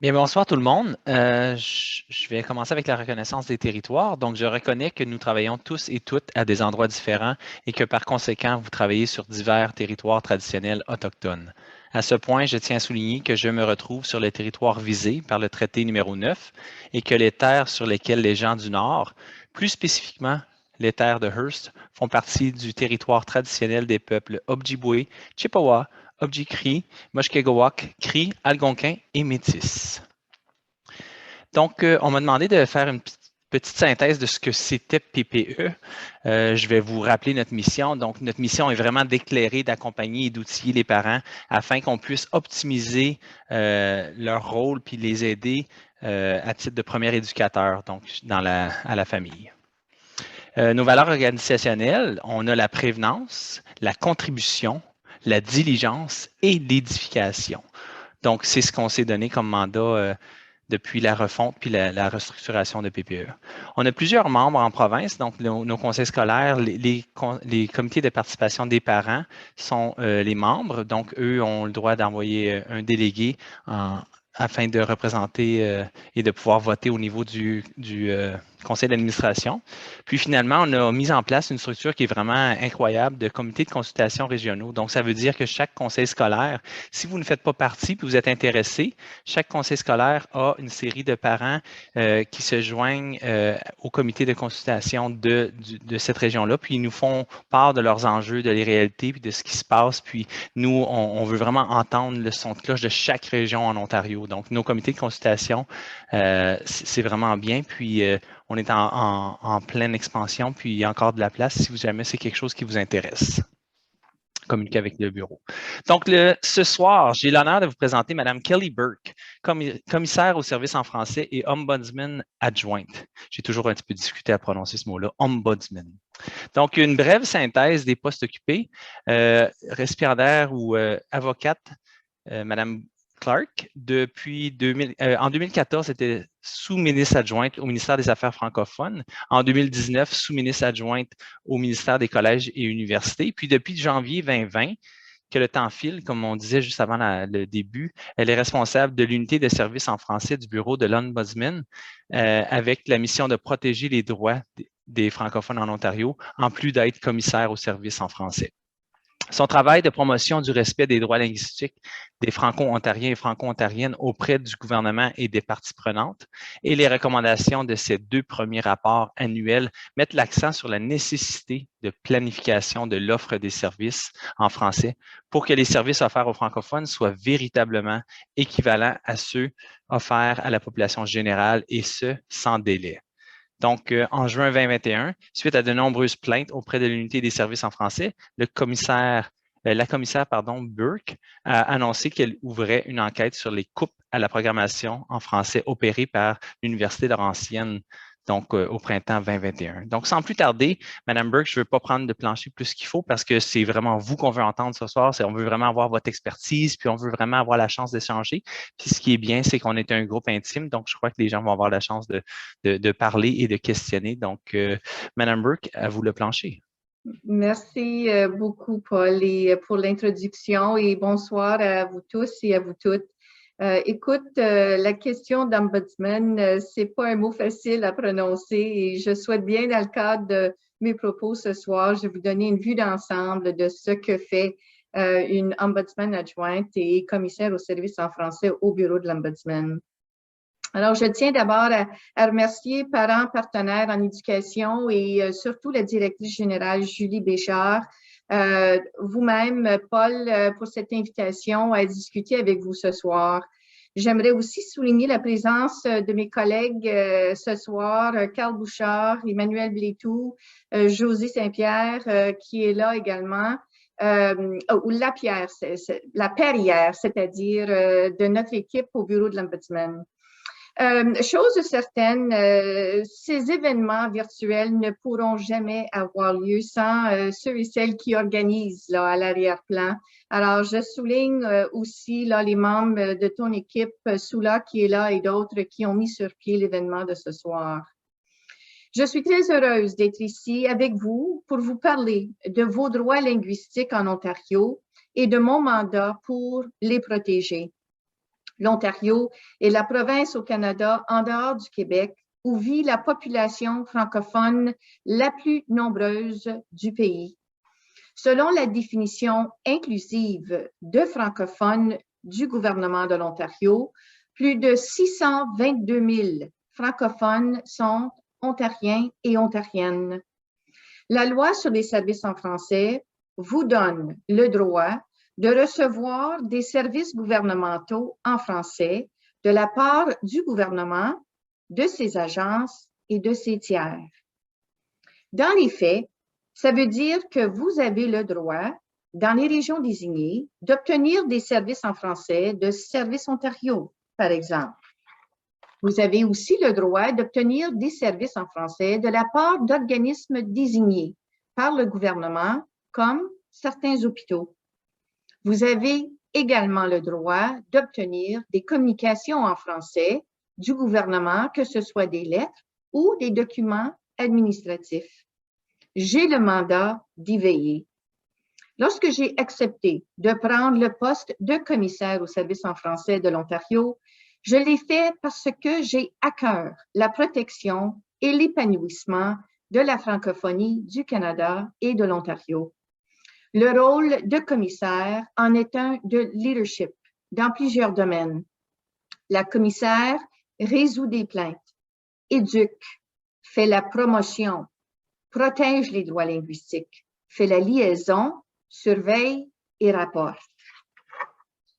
Bien, bonsoir tout le monde. Je vais commencer avec la reconnaissance des territoires. Donc, je reconnais que nous travaillons tous et toutes à des endroits différents et que par conséquent, vous travaillez sur divers territoires traditionnels autochtones. À ce point, je tiens à souligner que je me retrouve sur le territoire visé par le traité numéro 9 et que les terres sur lesquelles les gens du Nord, plus spécifiquement les terres de Hearst, font partie du territoire traditionnel des peuples Ojibwe, Chippewa, Ojibwe, Mushkegowuk, Cri, Algonquin et Métis. Donc, on m'a demandé de faire une petite synthèse de ce que c'était PPE. Je vais vous rappeler notre mission. Donc, notre mission est vraiment d'éclairer, d'accompagner et d'outiller les parents afin qu'on puisse optimiser leur rôle puis les aider à titre de premier éducateur donc, à la famille. Nos valeurs organisationnelles, on a la prévenance, la contribution, la diligence et l'édification. Donc, c'est ce qu'on s'est donné comme mandat depuis la refonte puis la restructuration de PPE. On a plusieurs membres en province, donc nos conseils scolaires, les comités de participation des parents sont les membres, donc eux ont le droit d'envoyer un délégué afin de représenter et de pouvoir voter au niveau du conseil d'administration. Puis finalement, on a mis en place une structure qui est vraiment incroyable de comités de consultation régionaux. Donc, ça veut dire que chaque conseil scolaire, si vous ne faites pas partie puis vous êtes intéressé, chaque conseil scolaire a une série de parents qui se joignent au comité de consultation de cette région-là, puis ils nous font part de leurs enjeux, de les réalités, puis de ce qui se passe. Puis nous, on veut vraiment entendre le son de cloche de chaque région en Ontario. Donc, nos comités de consultation, c'est vraiment bien. Puis, on est en pleine expansion, puis il y a encore de la place si jamais c'est quelque chose qui vous intéresse. Communiquer avec le bureau. Donc, ce soir, j'ai l'honneur de vous présenter Mme Kelly Burke, commissaire au service en français et ombudsman adjointe. J'ai toujours un petit peu discuté à prononcer ce mot-là, ombudsman. Donc, une brève synthèse des postes occupés. Récipiendaire ou avocate, Mme Clark, en 2014, était sous-ministre adjointe au ministère des Affaires francophones. En 2019, sous-ministre adjointe au ministère des Collèges et Universités. Puis depuis janvier 2020, que le temps file, comme on disait juste avant le début, elle est responsable de l'unité de services en français du bureau de l'Ombudsman avec la mission de protéger les droits des francophones en Ontario, en plus d'être commissaire au service en français. Son travail de promotion du respect des droits linguistiques des Franco-Ontariens et Franco-Ontariennes auprès du gouvernement et des parties prenantes et les recommandations de ces deux premiers rapports annuels mettent l'accent sur la nécessité de planification de l'offre des services en français pour que les services offerts aux francophones soient véritablement équivalents à ceux offerts à la population générale et ce, sans délai. Donc, en juin 2021, suite à de nombreuses plaintes auprès de l'unité des services en français, la commissaire Burke a annoncé qu'elle ouvrait une enquête sur les coupes à la programmation en français opérées par l'Université Laurentienne, donc au printemps 2021. Donc, sans plus tarder, Mme Burke, je ne veux pas prendre de plancher plus qu'il faut parce que c'est vraiment vous qu'on veut entendre ce soir. On veut vraiment avoir votre expertise, puis on veut vraiment avoir la chance d'échanger. Puis ce qui est bien, c'est qu'on est un groupe intime, donc je crois que les gens vont avoir la chance de parler et de questionner. Donc, Mme Burke, à vous le plancher. Merci beaucoup, Paul, pour l'introduction et bonsoir à vous tous et à vous toutes. Écoute, la question d'ombudsman, c'est pas un mot facile à prononcer et je souhaite bien, dans le cadre de mes propos ce soir, je vais vous donner une vue d'ensemble de ce que fait une ombudsman adjointe et commissaire au service en français au bureau de l'ombudsman. Alors, je tiens d'abord à remercier parents, partenaires en éducation et surtout la directrice générale Julie Béchard, vous-même, Paul, pour cette invitation à discuter avec vous ce soir. J'aimerais aussi souligner la présence de mes collègues ce soir, Carl Bouchard, Emmanuel Blétou, José Saint-Pierre, qui est là également. Ou la Perrière, c'est-à-dire de notre équipe au bureau de l'Ombudsman. Chose certaine, ces événements virtuels ne pourront jamais avoir lieu sans ceux et celles qui organisent là, à l'arrière-plan. Alors, je souligne aussi là, les membres de ton équipe, Soula qui est là et d'autres qui ont mis sur pied l'événement de ce soir. Je suis très heureuse d'être ici avec vous pour vous parler de vos droits linguistiques en Ontario et de mon mandat pour les protéger. L'Ontario est la province au Canada, en dehors du Québec, où vit la population francophone la plus nombreuse du pays. Selon la définition inclusive de francophones du gouvernement de l'Ontario, plus de 622 000 francophones sont ontariens et ontariennes. La loi sur les services en français vous donne le droit de recevoir des services gouvernementaux en français de la part du gouvernement, de ses agences et de ses tiers. Dans les faits, ça veut dire que vous avez le droit, dans les régions désignées, d'obtenir des services en français de Services Ontario, par exemple. Vous avez aussi le droit d'obtenir des services en français de la part d'organismes désignés par le gouvernement, comme certains hôpitaux. Vous avez également le droit d'obtenir des communications en français du gouvernement, que ce soit des lettres ou des documents administratifs. J'ai le mandat d'y veiller. Lorsque j'ai accepté de prendre le poste de commissaire au service en français de l'Ontario, je l'ai fait parce que j'ai à cœur la protection et l'épanouissement de la francophonie du Canada et de l'Ontario. Le rôle de commissaire en est un de leadership dans plusieurs domaines. La commissaire résout des plaintes, éduque, fait la promotion, protège les droits linguistiques, fait la liaison, surveille et rapporte.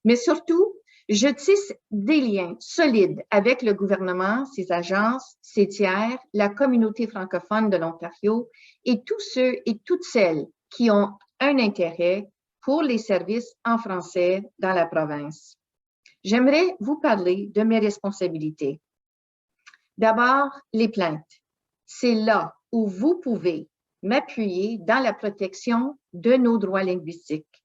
Mais surtout, je tisse des liens solides avec le gouvernement, ses agences, ses tiers, la communauté francophone de l'Ontario et tous ceux et toutes celles qui ont un intérêt pour les services en français dans la province. J'aimerais vous parler de mes responsabilités. D'abord, les plaintes. C'est là où vous pouvez m'appuyer dans la protection de nos droits linguistiques.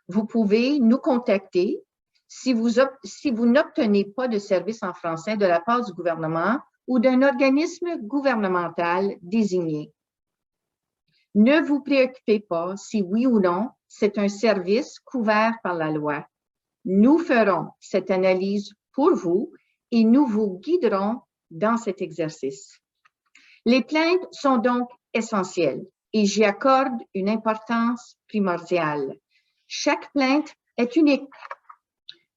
Vous pouvez nous contacter si vous n'obtenez pas de service en français de la part du gouvernement ou d'un organisme gouvernemental désigné. Ne vous préoccupez pas si oui ou non c'est un service couvert par la loi. Nous ferons cette analyse pour vous et nous vous guiderons dans cet exercice. Les plaintes sont donc essentielles et j'y accorde une importance primordiale. Chaque plainte est unique.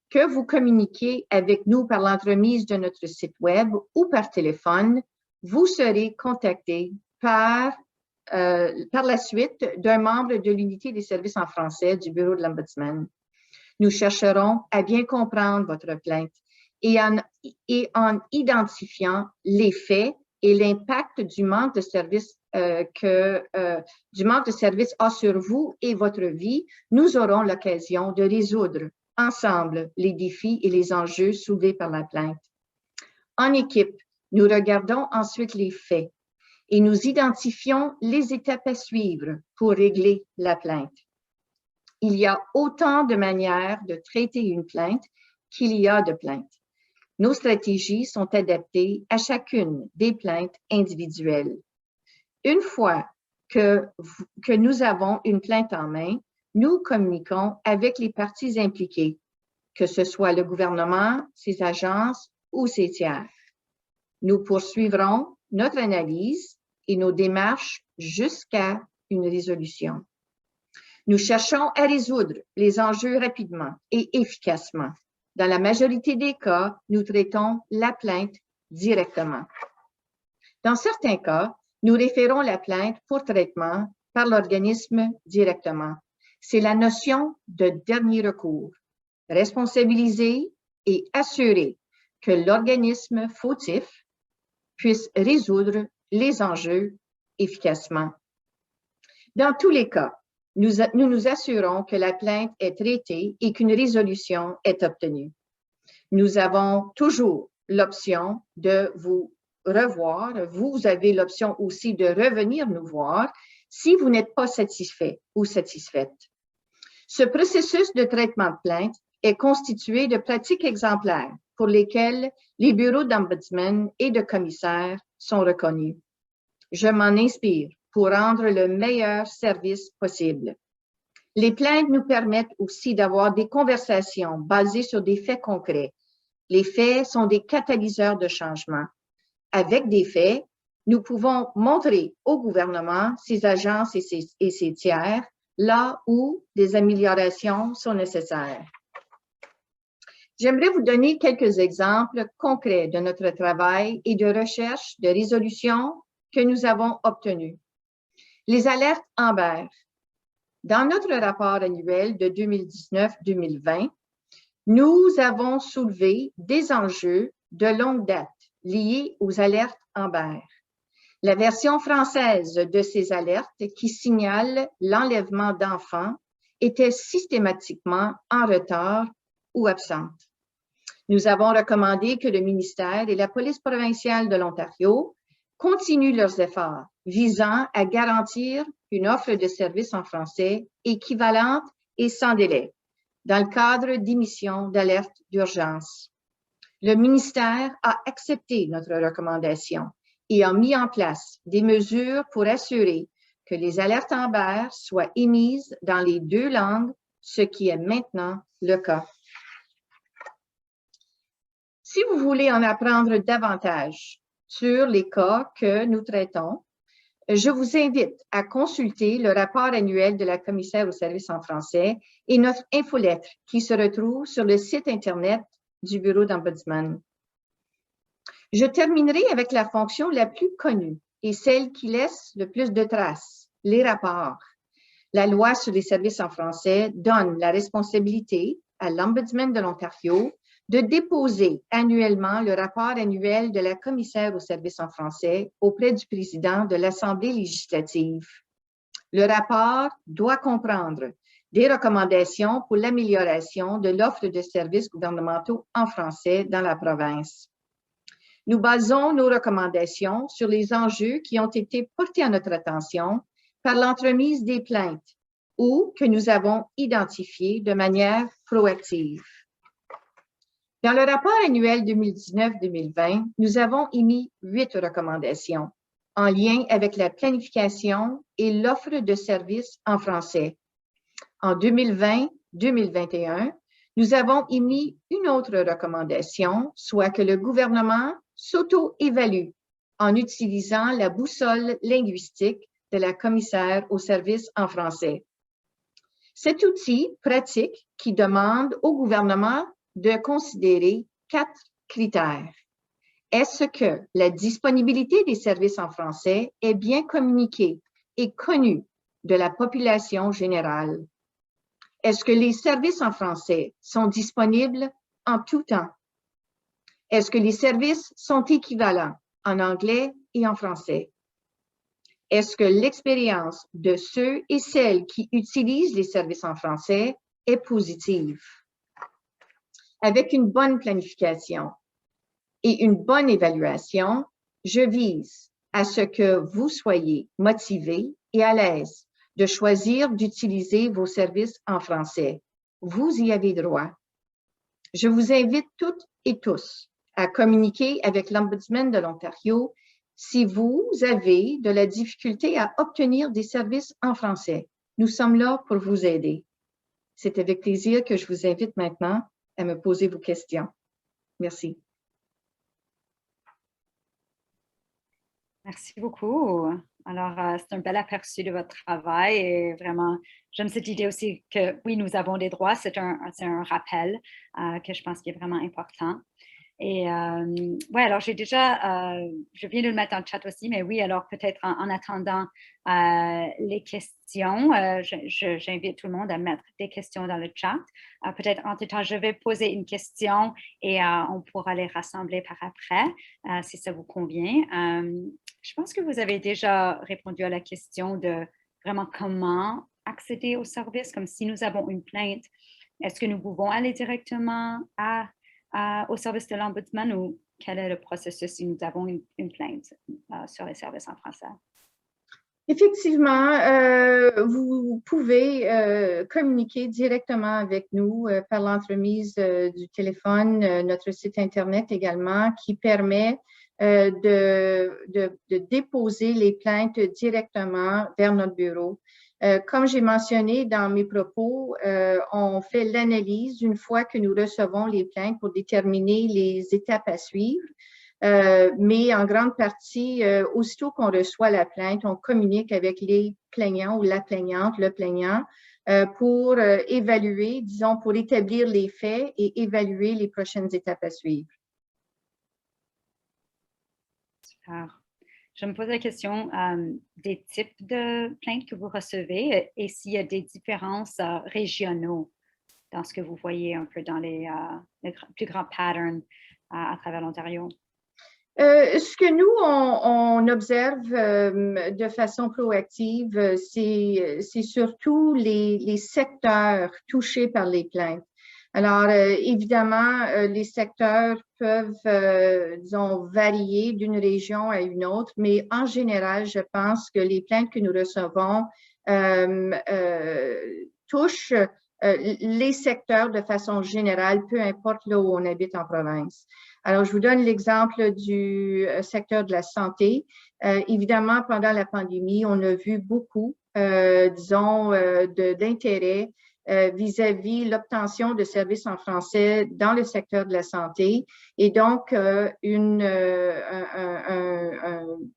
Que vous communiquiez avec nous par l'entremise de notre site Web ou par téléphone, vous serez contacté par la suite d'un membre de l'unité des services en français du Bureau de l'Ombudsman. Nous chercherons à bien comprendre votre plainte et en identifiant les faits et l'impact du manque de service a sur vous et votre vie, nous aurons l'occasion de résoudre ensemble les défis et les enjeux soulevés par la plainte. En équipe, nous regardons ensuite les faits et nous identifions les étapes à suivre pour régler la plainte. Il y a autant de manières de traiter une plainte qu'il y a de plaintes. Nos stratégies sont adaptées à chacune des plaintes individuelles. Une fois que nous avons une plainte en main, nous communiquons avec les parties impliquées, que ce soit le gouvernement, ses agences ou ses tiers. Nous poursuivrons notre analyse et nos démarches jusqu'à une résolution. Nous cherchons à résoudre les enjeux rapidement et efficacement. Dans la majorité des cas, nous traitons la plainte directement. Dans certains cas, nous référons la plainte pour traitement par l'organisme directement. C'est la notion de dernier recours. Responsabiliser et assurer que l'organisme fautif puisse résoudre les enjeux efficacement. Dans tous les cas, nous nous assurons que la plainte est traitée et qu'une résolution est obtenue. Nous avons toujours l'option de vous revoir. Vous avez l'option aussi de revenir nous voir si vous n'êtes pas satisfait ou satisfaite. Ce processus de traitement de plainte est constitué de pratiques exemplaires pour lesquelles les bureaux d'ombudsman et de commissaires sont reconnus. Je m'en inspire pour rendre le meilleur service possible. Les plaintes nous permettent aussi d'avoir des conversations basées sur des faits concrets Les faits sont des catalyseurs de changement. Avec des faits, nous pouvons montrer au gouvernement, ses agences et ses tiers, là où des améliorations sont nécessaires. J'aimerais vous donner quelques exemples concrets de notre travail et de recherche de résolution que nous avons obtenus. Les alertes Amber. Dans notre rapport annuel de 2019-2020, nous avons soulevé des enjeux de longue date liés aux alertes Amber. La version française de ces alertes qui signalent l'enlèvement d'enfants était systématiquement en retard ou absente. Nous avons recommandé que le ministère et la police provinciale de l'Ontario continuent leurs efforts visant à garantir une offre de services en français équivalente et sans délai dans le cadre d'émissions d'alerte d'urgence. Le ministère a accepté notre recommandation et a mis en place des mesures pour assurer que les alertes Amber soient émises dans les 2 langues, ce qui est maintenant le cas. Si vous voulez en apprendre davantage sur les cas que nous traitons, je vous invite à consulter le rapport annuel de la commissaire aux services en français et notre infolettre qui se retrouve sur le site Internet du Bureau d'Ombudsman. Je terminerai avec la fonction la plus connue et celle qui laisse le plus de traces, les rapports. La loi sur les services en français donne la responsabilité à l'Ombudsman de l'Ontario de déposer annuellement le rapport annuel de la commissaire aux services en français auprès du président de l'Assemblée législative. Le rapport doit comprendre des recommandations pour l'amélioration de l'offre de services gouvernementaux en français dans la province. Nous basons nos recommandations sur les enjeux qui ont été portés à notre attention par l'entremise des plaintes ou que nous avons identifiés de manière proactive. Dans le rapport annuel 2019-2020, nous avons émis 8 recommandations en lien avec la planification et l'offre de services en français. En 2020-2021, nous avons émis une autre recommandation, soit que le gouvernement s'auto-évalue en utilisant la boussole linguistique de la commissaire aux services en français. Cet outil pratique qui demande au gouvernement de considérer 4 critères. Est-ce que la disponibilité des services en français est bien communiquée et connue de la population générale? Est-ce que les services en français sont disponibles en tout temps? Est-ce que les services sont équivalents en anglais et en français? Est-ce que l'expérience de ceux et celles qui utilisent les services en français est positive? Avec une bonne planification et une bonne évaluation, je vise à ce que vous soyez motivés et à l'aise de choisir d'utiliser vos services en français. Vous y avez droit. Je vous invite toutes et tous à communiquer avec l'Ombudsman de l'Ontario si vous avez de la difficulté à obtenir des services en français. Nous sommes là pour vous aider. C'est avec plaisir que je vous invite maintenant à me poser vos questions. Merci. Merci beaucoup. Alors, c'est un bel aperçu de votre travail et vraiment, j'aime cette idée aussi que oui, nous avons des droits. C'est un rappel que je pense qui est vraiment important. Et ouais, alors j'ai déjà, je viens de le mettre dans le chat aussi, mais oui, alors peut-être en attendant les questions, j'invite tout le monde à mettre des questions dans le chat. Peut-être en tout temps, je vais poser une question et on pourra les rassembler par après, si ça vous convient. Je pense que vous avez déjà répondu à la question de vraiment comment accéder au service, comme si nous avons une plainte, est-ce que nous pouvons aller directement au service de l'Ombudsman ou quel est le processus si nous avons une plainte sur les services en français? Effectivement, vous pouvez communiquer directement avec nous par l'entremise du téléphone, notre site Internet également, qui permet de déposer les plaintes directement vers notre bureau. Comme j'ai mentionné dans mes propos, on fait l'analyse une fois que nous recevons les plaintes pour déterminer les étapes à suivre. Mais en grande partie, aussitôt qu'on reçoit la plainte, on communique avec les plaignants ou la plaignante, le plaignant, pour évaluer, disons, pour établir les faits et évaluer les prochaines étapes à suivre. Super. Je me pose la question des types de plaintes que vous recevez et s'il y a des différences régionaux dans ce que vous voyez un peu dans les plus grands patterns à travers l'Ontario. Ce que nous, on observe de façon proactive, c'est surtout les secteurs touchés par les plaintes. Alors, évidemment, les secteurs peuvent, disons, varier d'une région à une autre, mais en général, je pense que les plaintes que nous recevons touchent les secteurs de façon générale, peu importe là où on habite en province. Alors, je vous donne l'exemple du secteur de la santé. Évidemment, pendant la pandémie, on a vu beaucoup, disons, d'intérêt vis-à-vis l'obtention de services en français dans le secteur de la santé et donc un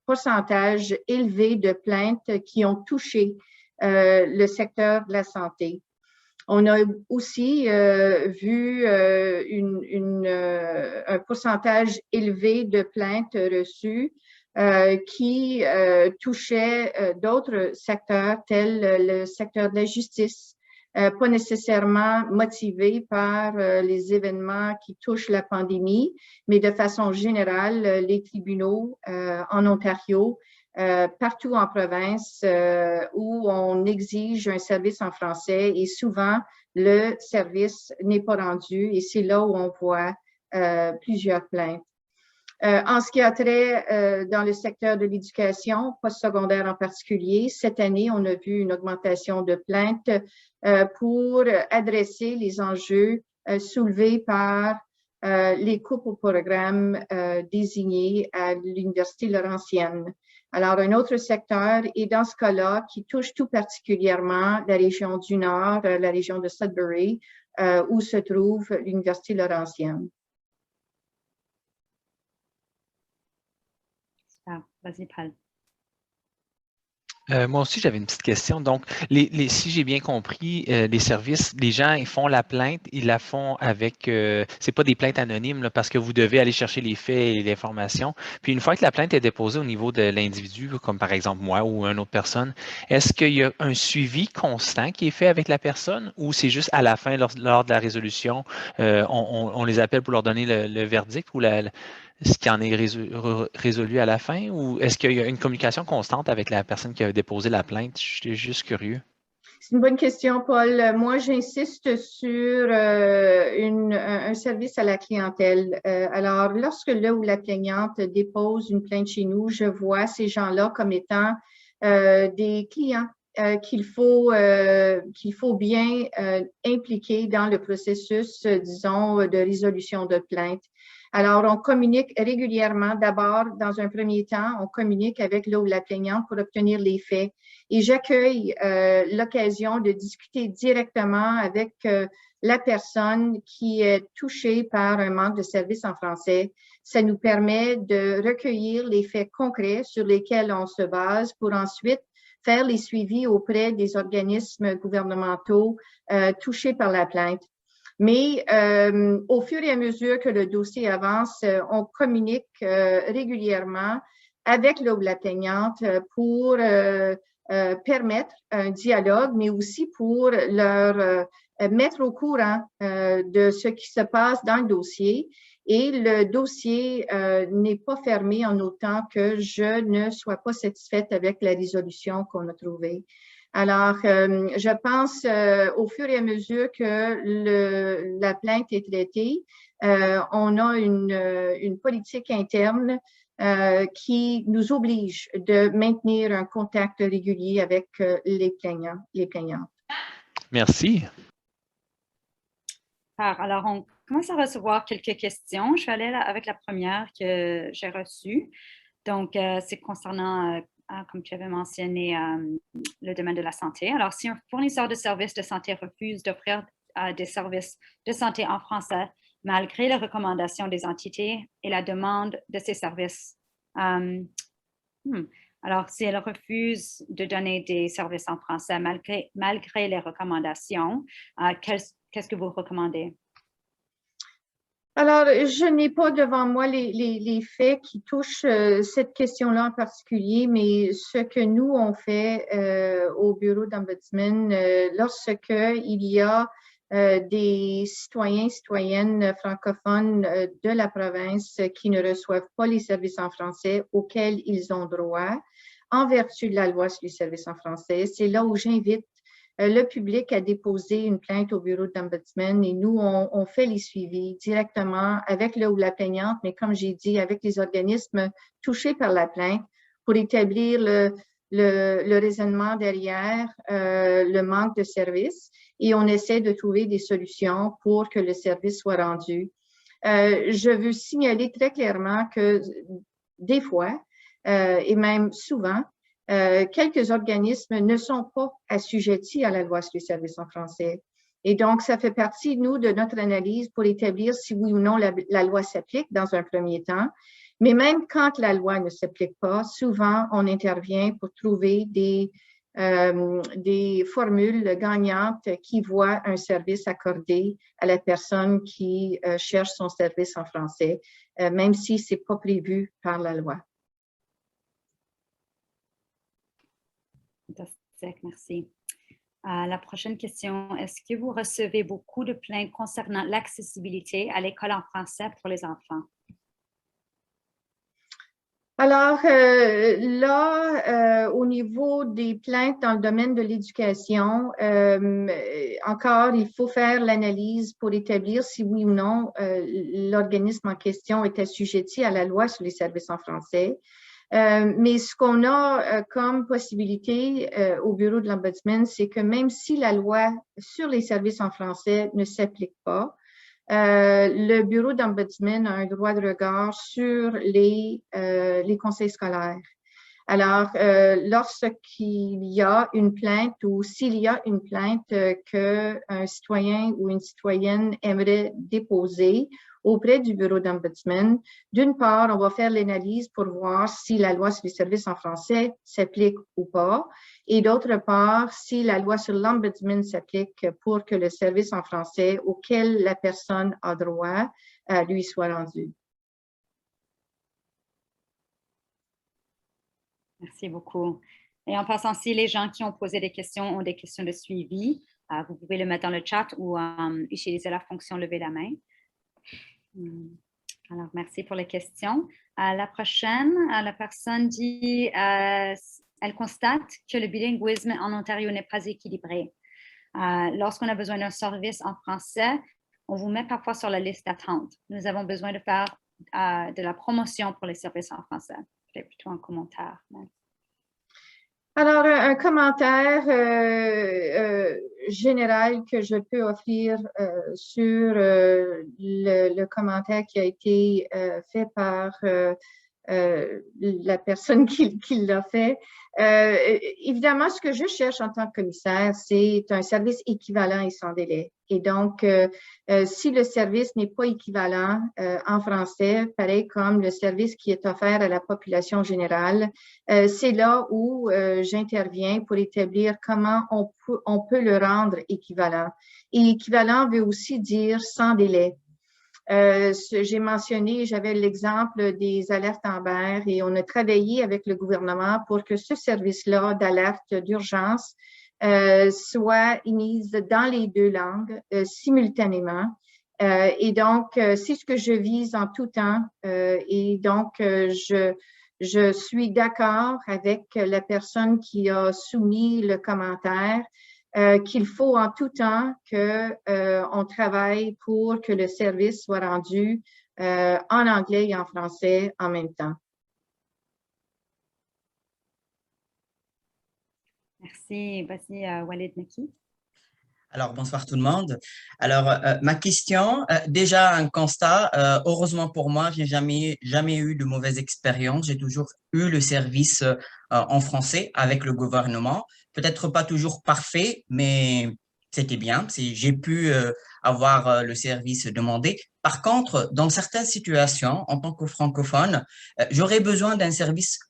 pourcentage élevé de plaintes qui ont touché le secteur de la santé. On a aussi vu un pourcentage élevé de plaintes reçues qui touchaient d'autres secteurs tels le secteur de la justice, pas nécessairement motivés par les événements qui touchent la pandémie, mais de façon générale, les tribunaux en Ontario, partout en province où on exige un service en français et souvent le service n'est pas rendu et c'est là où on voit plusieurs plaintes. En ce qui a trait dans le secteur de l'éducation, postsecondaire en particulier, cette année, on a vu une augmentation de plaintes pour adresser les enjeux soulevés par les coupes au programme désignés à l'Université Laurentienne. Alors, un autre secteur, et dans ce cas-là, qui touche tout particulièrement la région du Nord, la région de Sudbury, où se trouve l'Université Laurentienne. Ah, vas-y, Paul. Moi aussi, j'avais une petite question. Donc, si j'ai bien compris, les services, les gens, ils font la plainte, ils la font avec, c'est pas des plaintes anonymes là, parce que vous devez aller chercher les faits et l'information. Puis une fois que la plainte est déposée au niveau de l'individu, comme par exemple moi ou une autre personne, est-ce qu'il y a un suivi constant qui est fait avec la personne ou c'est juste à la fin, lors de la résolution, on les appelle pour leur donner le verdict ou ce qui en est résolu à la fin ou est-ce qu'il y a une communication constante avec la personne qui a déposé la plainte? Je suis juste curieux. C'est une bonne question, Paul. Moi, j'insiste sur un service à la clientèle. Alors, lorsque le ou la plaignante dépose une plainte chez nous, je vois ces gens-là comme étant des clients qu'il faut bien impliquer dans le processus, disons, de résolution de plainte. Alors, on communique régulièrement. D'abord, dans un premier temps, on communique avec le ou la plaignante pour obtenir les faits. Et j'accueille l'occasion de discuter directement avec la personne qui est touchée par un manque de service en français. Ça nous permet de recueillir les faits concrets sur lesquels on se base pour ensuite faire les suivis auprès des organismes gouvernementaux touchés par la plainte. Mais au fur et à mesure que le dossier avance, on communique régulièrement avec le ou la plaignante pour permettre un dialogue, mais aussi pour leur mettre au courant de ce qui se passe dans le dossier. Et le dossier n'est pas fermé en autant que je ne sois pas satisfaite avec la résolution qu'on a trouvée. Alors, je pense au fur et à mesure que la plainte est traitée, on a une politique interne qui nous oblige de maintenir un contact régulier avec les plaignants, les plaignantes. Merci. Alors, on commence à recevoir quelques questions. Je vais aller avec la première que j'ai reçue. Donc, c'est concernant comme tu avais mentionné, le domaine de la santé. Alors, si un fournisseur de services de santé refuse d'offrir des services de santé en français, malgré les recommandations des entités et la demande de ces services, alors, si elle refuse de donner des services en français malgré les recommandations, qu'est-ce que vous recommandez? Alors, je n'ai pas devant moi les faits qui touchent cette question-là en particulier, mais ce que nous, on fait au bureau d'Ombudsman, lorsque il y a des citoyens, citoyennes francophones de la province qui ne reçoivent pas les services en français auxquels ils ont droit, en vertu de la loi sur les services en français, c'est là où j'invite le public a déposé une plainte au bureau d'Ombudsman et nous, on fait les suivis directement avec le ou la plaignante, mais comme j'ai dit, avec les organismes touchés par la plainte pour établir le raisonnement derrière le manque de service et on essaie de trouver des solutions pour que le service soit rendu. Je veux signaler très clairement que des fois, et même souvent, quelques organismes ne sont pas assujettis à la loi sur les services en français. Et donc, ça fait partie, nous, de notre analyse pour établir si oui ou non la loi s'applique dans un premier temps. Mais même quand la loi ne s'applique pas, souvent, on intervient pour trouver des formules gagnantes qui voient un service accordé à la personne qui cherche son service en français, même si ce n'est pas prévu par la loi. Fantastique, merci. La prochaine question, est-ce que vous recevez beaucoup de plaintes concernant l'accessibilité à l'école en français pour les enfants? Alors, au niveau des plaintes dans le domaine de l'éducation, encore, il faut faire l'analyse pour établir si oui ou non l'organisme en question est assujetti à la loi sur les services en français. Mais ce qu'on a comme possibilité au bureau de l'Ombudsman, c'est que même si la loi sur les services en français ne s'applique pas, le bureau d'Ombudsman a un droit de regard sur les conseils scolaires. Alors, lorsqu'il y a une plainte ou s'il y a une plainte qu'un citoyen ou une citoyenne aimerait déposer auprès du bureau d'Ombudsman, d'une part, on va faire l'analyse pour voir si la loi sur les services en français s'applique ou pas, et d'autre part, si la loi sur l'Ombudsman s'applique pour que le service en français auquel la personne a droit lui soit rendu. Merci beaucoup. Et en passant, si les gens qui ont posé des questions ont des questions de suivi, vous pouvez le mettre dans le chat ou utiliser la fonction lever la main. Alors, merci pour les questions. La prochaine, la personne dit, elle constate que le bilinguisme en Ontario n'est pas équilibré. Lorsqu'on a besoin d'un service en français, on vous met parfois sur la liste d'attente. Nous avons besoin de faire de la promotion pour les services en français. C'est plutôt un commentaire. Mais... Alors, un commentaire général que je peux offrir sur le commentaire qui a été fait par la personne qui l'a fait. Évidemment, ce que je cherche en tant que commissaire, c'est un service équivalent et sans délai. Et donc, si le service n'est pas équivalent en français, pareil comme le service qui est offert à la population générale, c'est là où j'interviens pour établir comment on peut le rendre équivalent. Et équivalent veut aussi dire sans délai. J'ai mentionné, j'avais l'exemple des alertes Amber et on a travaillé avec le gouvernement pour que ce service-là d'alerte d'urgence soit émise dans les deux langues simultanément. Et donc, c'est ce que je vise en tout temps. Et donc, je suis d'accord avec la personne qui a soumis le commentaire qu'il faut en tout temps qu'on travaille pour que le service soit rendu en anglais et en français en même temps. Merci. Vas-y, Walid Naki. Alors, bonsoir tout le monde. Alors, ma question, déjà un constat, heureusement pour moi, j'ai jamais eu de mauvaise expérience. J'ai toujours eu le service en français avec le gouvernement. Peut-être pas toujours parfait, mais c'était bien. J'ai pu avoir le service demandé. Par contre, dans certaines situations, en tant que francophone, j'aurais besoin d'un service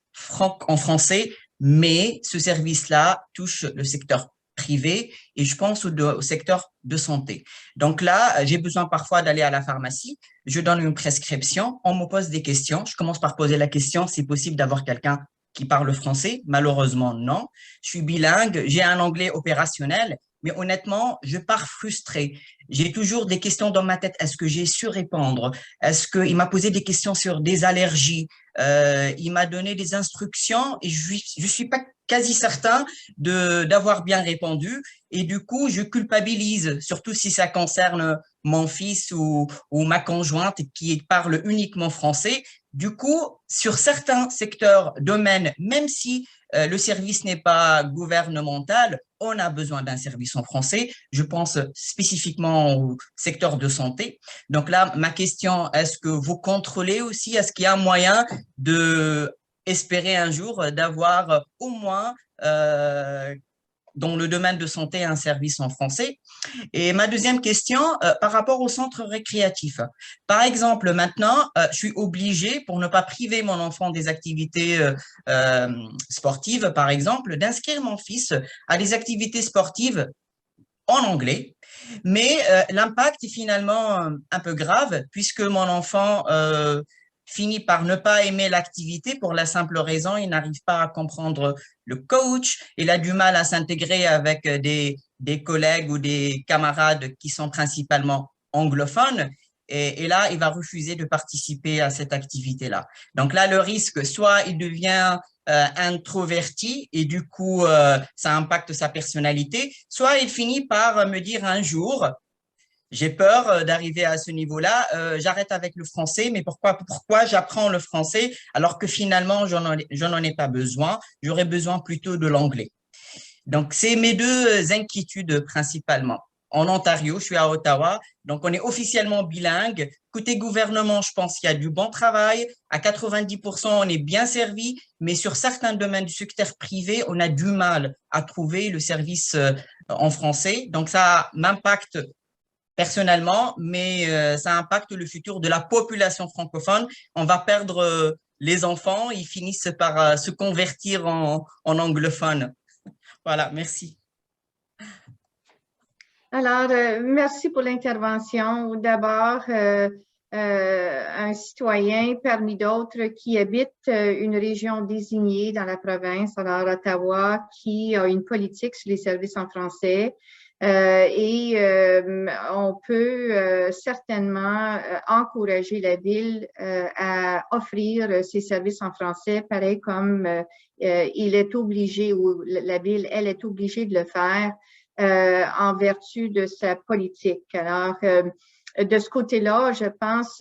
en français, mais ce service-là touche le secteur privé et je pense au secteur de santé. Donc là, j'ai besoin parfois d'aller à la pharmacie, je donne une prescription, on me pose des questions, je commence par poser la question, c'est possible d'avoir quelqu'un qui parle français? Malheureusement, non. Je suis bilingue, j'ai un anglais opérationnel, mais honnêtement, je pars frustré. J'ai toujours des questions dans ma tête. Est-ce que j'ai su répondre? Est-ce qu'il m'a posé des questions sur des allergies? Il m'a donné des instructions et je suis pas quasi certain d'avoir bien répondu. Et du coup, je culpabilise, surtout si ça concerne mon fils ou ma conjointe qui parle uniquement français. Du coup, sur certains secteurs, domaines, même si le service n'est pas gouvernemental, on a besoin d'un service en français. Je pense spécifiquement au secteur de santé. Donc là, ma question, est-ce que vous contrôlez aussi, est-ce qu'il y a un moyen de espérer un jour d'avoir au moins dans le domaine de santé un service en français? Et ma deuxième question, par rapport au centre récréatif. Par exemple, maintenant, je suis obligé, pour ne pas priver mon enfant des activités sportives, par exemple, d'inscrire mon fils à des activités sportives en anglais. Mais l'impact est finalement un peu grave puisque mon enfant finit par ne pas aimer l'activité pour la simple raison, il n'arrive pas à comprendre le coach, il a du mal à s'intégrer avec des collègues ou des camarades qui sont principalement anglophones. Et là, il va refuser de participer à cette activité-là. Donc là, le risque, soit il devient introverti et du coup, ça impacte sa personnalité, soit il finit par me dire un jour, j'ai peur d'arriver à ce niveau-là, j'arrête avec le français, mais pourquoi j'apprends le français alors que finalement, j'en ai pas besoin, j'aurais besoin plutôt de l'anglais. Donc, c'est mes deux inquiétudes principalement. En Ontario, je suis à Ottawa, donc on est officiellement bilingue. Côté gouvernement, je pense qu'il y a du bon travail. À 90%, on est bien servi, mais sur certains domaines du secteur privé, on a du mal à trouver le service en français. Donc, ça m'impacte personnellement, mais ça impacte le futur de la population francophone. On va perdre les enfants, ils finissent par se convertir en anglophone. Voilà, merci. Alors, merci pour l'intervention. D'abord, un citoyen parmi d'autres qui habite une région désignée dans la province, alors Ottawa, qui a une politique sur les services en français. On peut certainement encourager la ville à offrir ces services en français, pareil comme il est obligé, ou la ville, elle est obligée de le faire en vertu de sa politique. Alors, de ce côté-là, je pense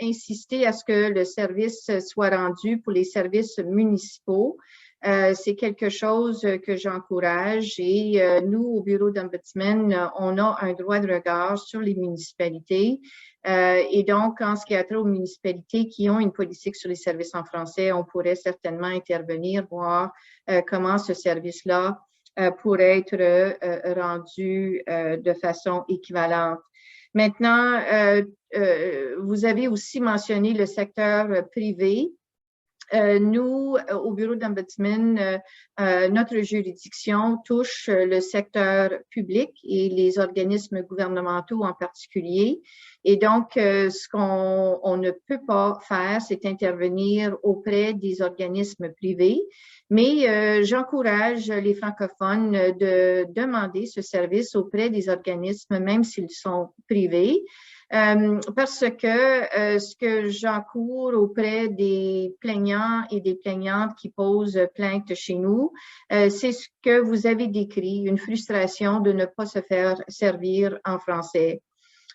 insister à ce que le service soit rendu pour les services municipaux. C'est quelque chose que j'encourage et nous, au bureau d'Ombudsman, on a un droit de regard sur les municipalités. Et donc, en ce qui a trait aux municipalités qui ont une politique sur les services en français, on pourrait certainement intervenir, voir comment ce service-là pourrait être rendu de façon équivalente. Maintenant, vous avez aussi mentionné le secteur privé. Nous, au bureau d'Ombudsman, notre juridiction touche le secteur public et les organismes gouvernementaux en particulier. Et donc, ce qu'on ne peut pas faire, c'est intervenir auprès des organismes privés. Mais j'encourage les francophones de demander ce service auprès des organismes, même s'ils sont privés. Parce que ce que j'encours auprès des plaignants et des plaignantes qui posent plainte chez nous, c'est ce que vous avez décrit, une frustration de ne pas se faire servir en français.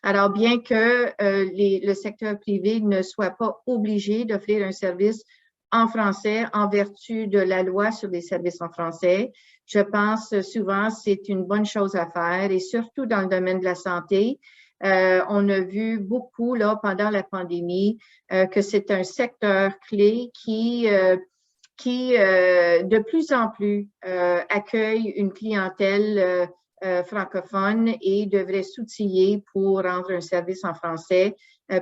Alors, bien que le secteur privé ne soit pas obligé d'offrir un service en français en vertu de la loi sur les services en français. Je pense souvent c'est une bonne chose à faire et surtout dans le domaine de la santé. On a vu beaucoup là pendant la pandémie que c'est un secteur clé qui de plus en plus accueille une clientèle francophone et devrait s'outiller pour rendre un service en français,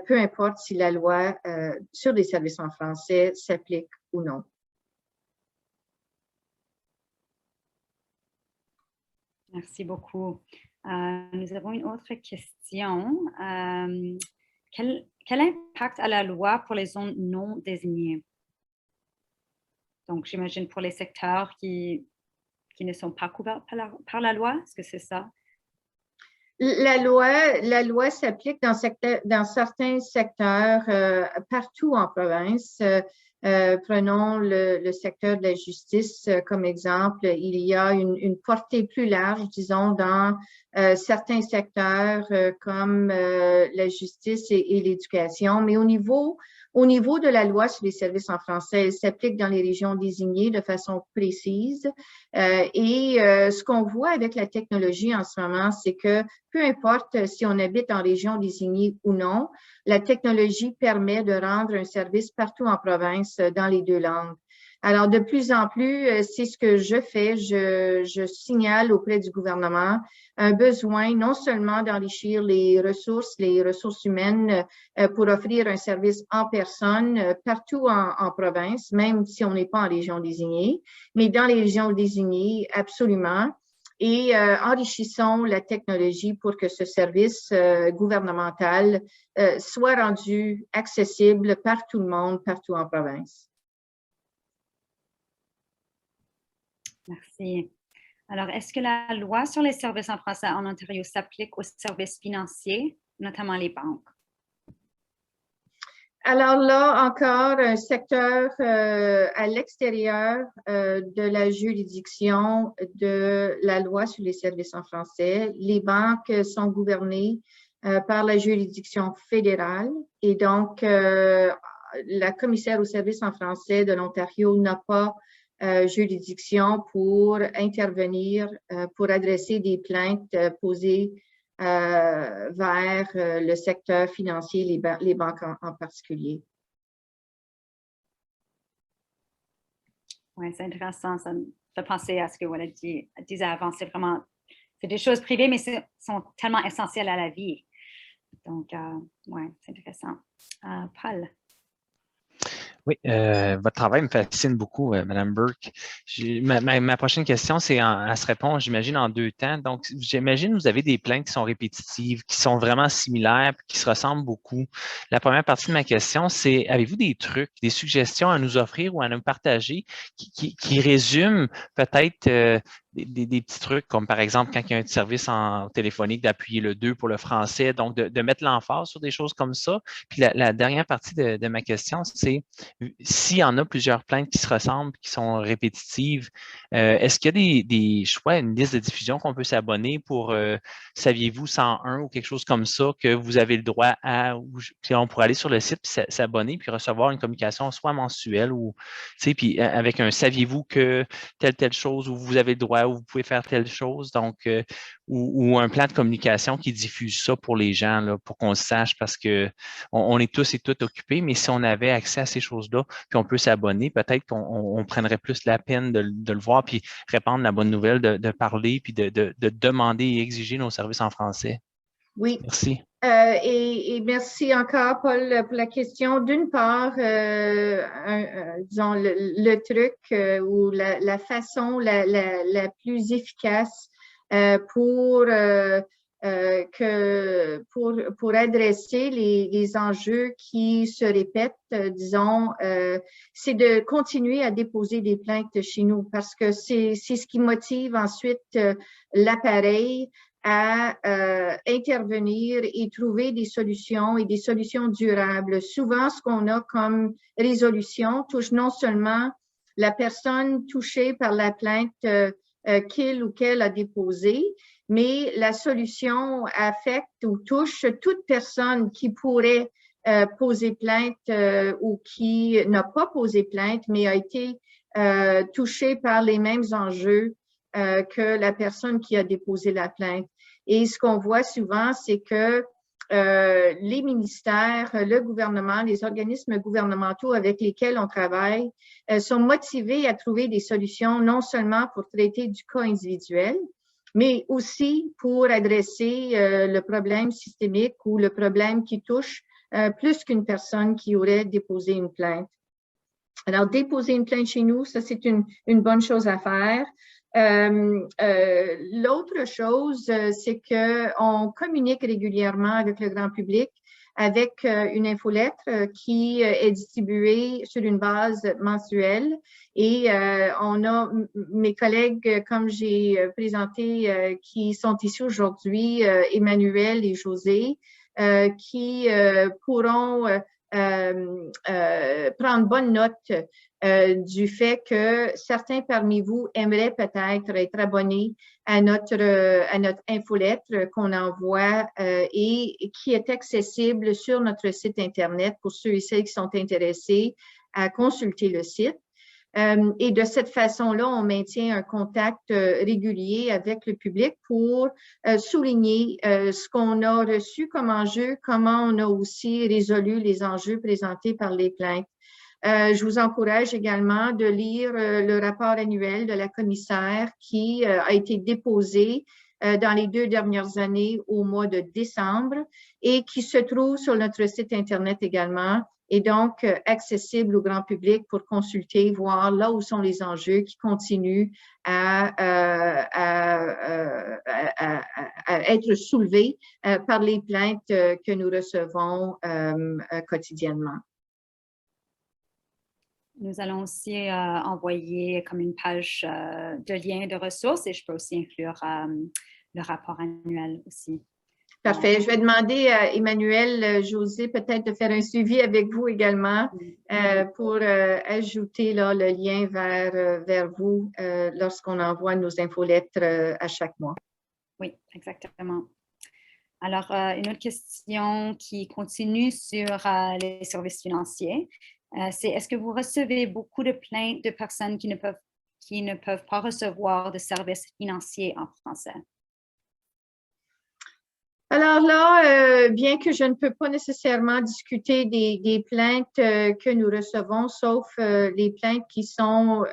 peu importe si la loi sur les services en français s'applique ou non. Merci beaucoup. Nous avons une autre question. Quel impact a la loi pour les zones non désignées? Donc, j'imagine pour les secteurs qui ne sont pas couverts par la loi, est-ce que c'est ça? La loi s'applique dans certains secteurs partout en province. Prenons le secteur de la justice comme exemple. Il y a une portée plus large, disons, dans certains secteurs comme la justice et l'éducation. Mais au niveau de la loi sur les services en français, elle s'applique dans les régions désignées de façon précise. Ce qu'on voit avec la technologie en ce moment, c'est que peu importe si on habite en région désignée ou non, la technologie permet de rendre un service partout en province dans les deux langues. Alors, de plus en plus, c'est ce que je fais. Je signale auprès du gouvernement un besoin non seulement d'enrichir les ressources humaines pour offrir un service en personne partout en province, même si on n'est pas en région désignée, mais dans les régions désignées, absolument. Et enrichissons la technologie pour que ce service gouvernemental soit rendu accessible par tout le monde, partout en province. Merci. Alors, est-ce que la loi sur les services en français en Ontario s'applique aux services financiers, notamment les banques? Alors là, encore un secteur à l'extérieur de la juridiction de la loi sur les services en français. Les banques sont gouvernées par la juridiction fédérale et donc la commissaire aux services en français de l'Ontario n'a pas juridiction pour intervenir, pour adresser des plaintes posées vers le secteur financier, les banques en particulier. Oui, c'est intéressant. Ça me fait penser à ce que Walla disait avant. C'est vraiment, c'est des choses privées, mais sont tellement essentielles à la vie. Donc, oui, c'est intéressant. Paul? Oui, votre travail me fascine beaucoup, Mme Burke. Ma prochaine question, c'est elle se répond, j'imagine, en 2 temps. Donc, j'imagine que vous avez des plaintes qui sont répétitives, qui sont vraiment similaires, qui se ressemblent beaucoup. La première partie de ma question, c'est avez-vous des trucs, des suggestions à nous offrir ou à nous partager qui résument peut-être des petits trucs, comme par exemple quand il y a un service en téléphonique, d'appuyer le 2 pour le français, donc de mettre l'emphase sur des choses comme ça. Puis la dernière partie de ma question, c'est s'il y en a plusieurs plaintes qui se ressemblent, qui sont répétitives, est-ce qu'il y a des choix, une liste de diffusion qu'on peut s'abonner pour, saviez-vous, 101 ou quelque chose comme ça, que vous avez le droit à, puis on pourrait aller sur le site, puis s'abonner, puis recevoir une communication soit mensuelle ou, tu sais, puis avec un saviez-vous que telle chose, ou vous avez le droit, ou vous pouvez faire telle chose, donc, ou un plan de communication qui diffuse ça pour les gens, là, pour qu'on le sache, parce que on est tous et toutes occupés, mais si on avait accès à ces choses-là, puis on peut s'abonner, peut-être qu'on prendrait plus la peine de le voir, puis répandre la bonne nouvelle, de parler, puis de demander et exiger nos services en français. Oui. Merci. Et merci encore, Paul, pour la question. D'une part, disons, le truc ou la façon la plus efficace pour adresser les enjeux qui se répètent, disons, c'est de continuer à déposer des plaintes chez nous parce que c'est ce qui motive ensuite l'appareil à intervenir et trouver des solutions et des solutions durables. Souvent, ce qu'on a comme résolution touche non seulement la personne touchée par la plainte qu'il ou qu'elle a déposée, mais la solution affecte ou touche toute personne qui pourrait posé plainte ou qui n'a pas posé plainte, mais a été touché par les mêmes enjeux que la personne qui a déposé la plainte. Et ce qu'on voit souvent, c'est que les ministères, le gouvernement, les organismes gouvernementaux avec lesquels on travaille sont motivés à trouver des solutions non seulement pour traiter du cas individuel, mais aussi pour adresser le problème systémique ou le problème qui touche plus qu'une personne qui aurait déposé une plainte. Alors, déposer une plainte chez nous, ça, c'est une bonne chose à faire. L'autre chose, c'est qu'on communique régulièrement avec le grand public avec une infolettre qui est distribuée sur une base mensuelle. Et on a mes collègues, comme j'ai présenté, qui sont ici aujourd'hui, Emmanuel et José, qui pourront prendre bonne note du fait que certains parmi vous aimeraient peut-être être abonnés à notre infolettre qu'on envoie et qui est accessible sur notre site Internet pour ceux et celles qui sont intéressés à consulter le site. Et de cette façon-là, on maintient un contact régulier avec le public pour souligner ce qu'on a reçu comme enjeu, comment on a aussi résolu les enjeux présentés par les plaintes. Je vous encourage également de lire le rapport annuel de la commissaire qui a été déposé dans les 2 dernières années au mois de décembre et qui se trouve sur notre site Internet également et donc accessible au grand public pour consulter, voir là où sont les enjeux qui continuent à être soulevés par les plaintes que nous recevons quotidiennement. Nous allons aussi envoyer comme une page de lien de ressources et je peux aussi inclure le rapport annuel aussi. Parfait. Je vais demander à Emmanuel, José, peut-être de faire un suivi avec vous également pour ajouter là, le lien vers vous lorsqu'on envoie nos infolettres à chaque mois. Oui, exactement. Alors, une autre question qui continue sur les services financiers, c'est est-ce que vous recevez beaucoup de plaintes de personnes qui ne peuvent pas recevoir de services financiers en français? Alors là, bien que je ne peux pas nécessairement discuter des plaintes que nous recevons, sauf les plaintes qui sont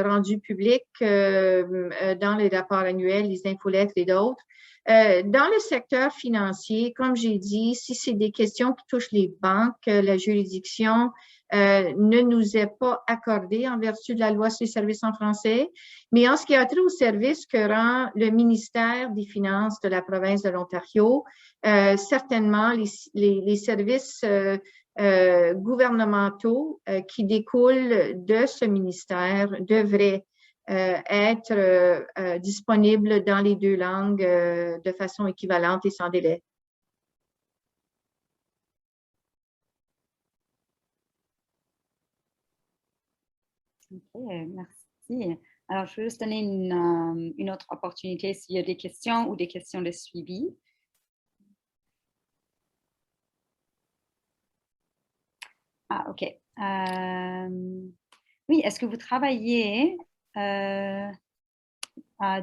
rendues publiques dans les rapports annuels, les infolettres et d'autres, dans le secteur financier, comme j'ai dit, si c'est des questions qui touchent les banques, la juridiction ne nous est pas accordée en vertu de la loi sur les services en français. Mais en ce qui a trait aux services que rend le ministère des Finances de la province de l'Ontario, certainement les services gouvernementaux qui découlent de ce ministère devraient être disponibles dans les 2 langues de façon équivalente et sans délai. OK, merci. Alors, je vais juste donner une autre opportunité s'il y a des questions ou des questions de suivi. Ah, OK. Oui, est-ce que vous travaillez de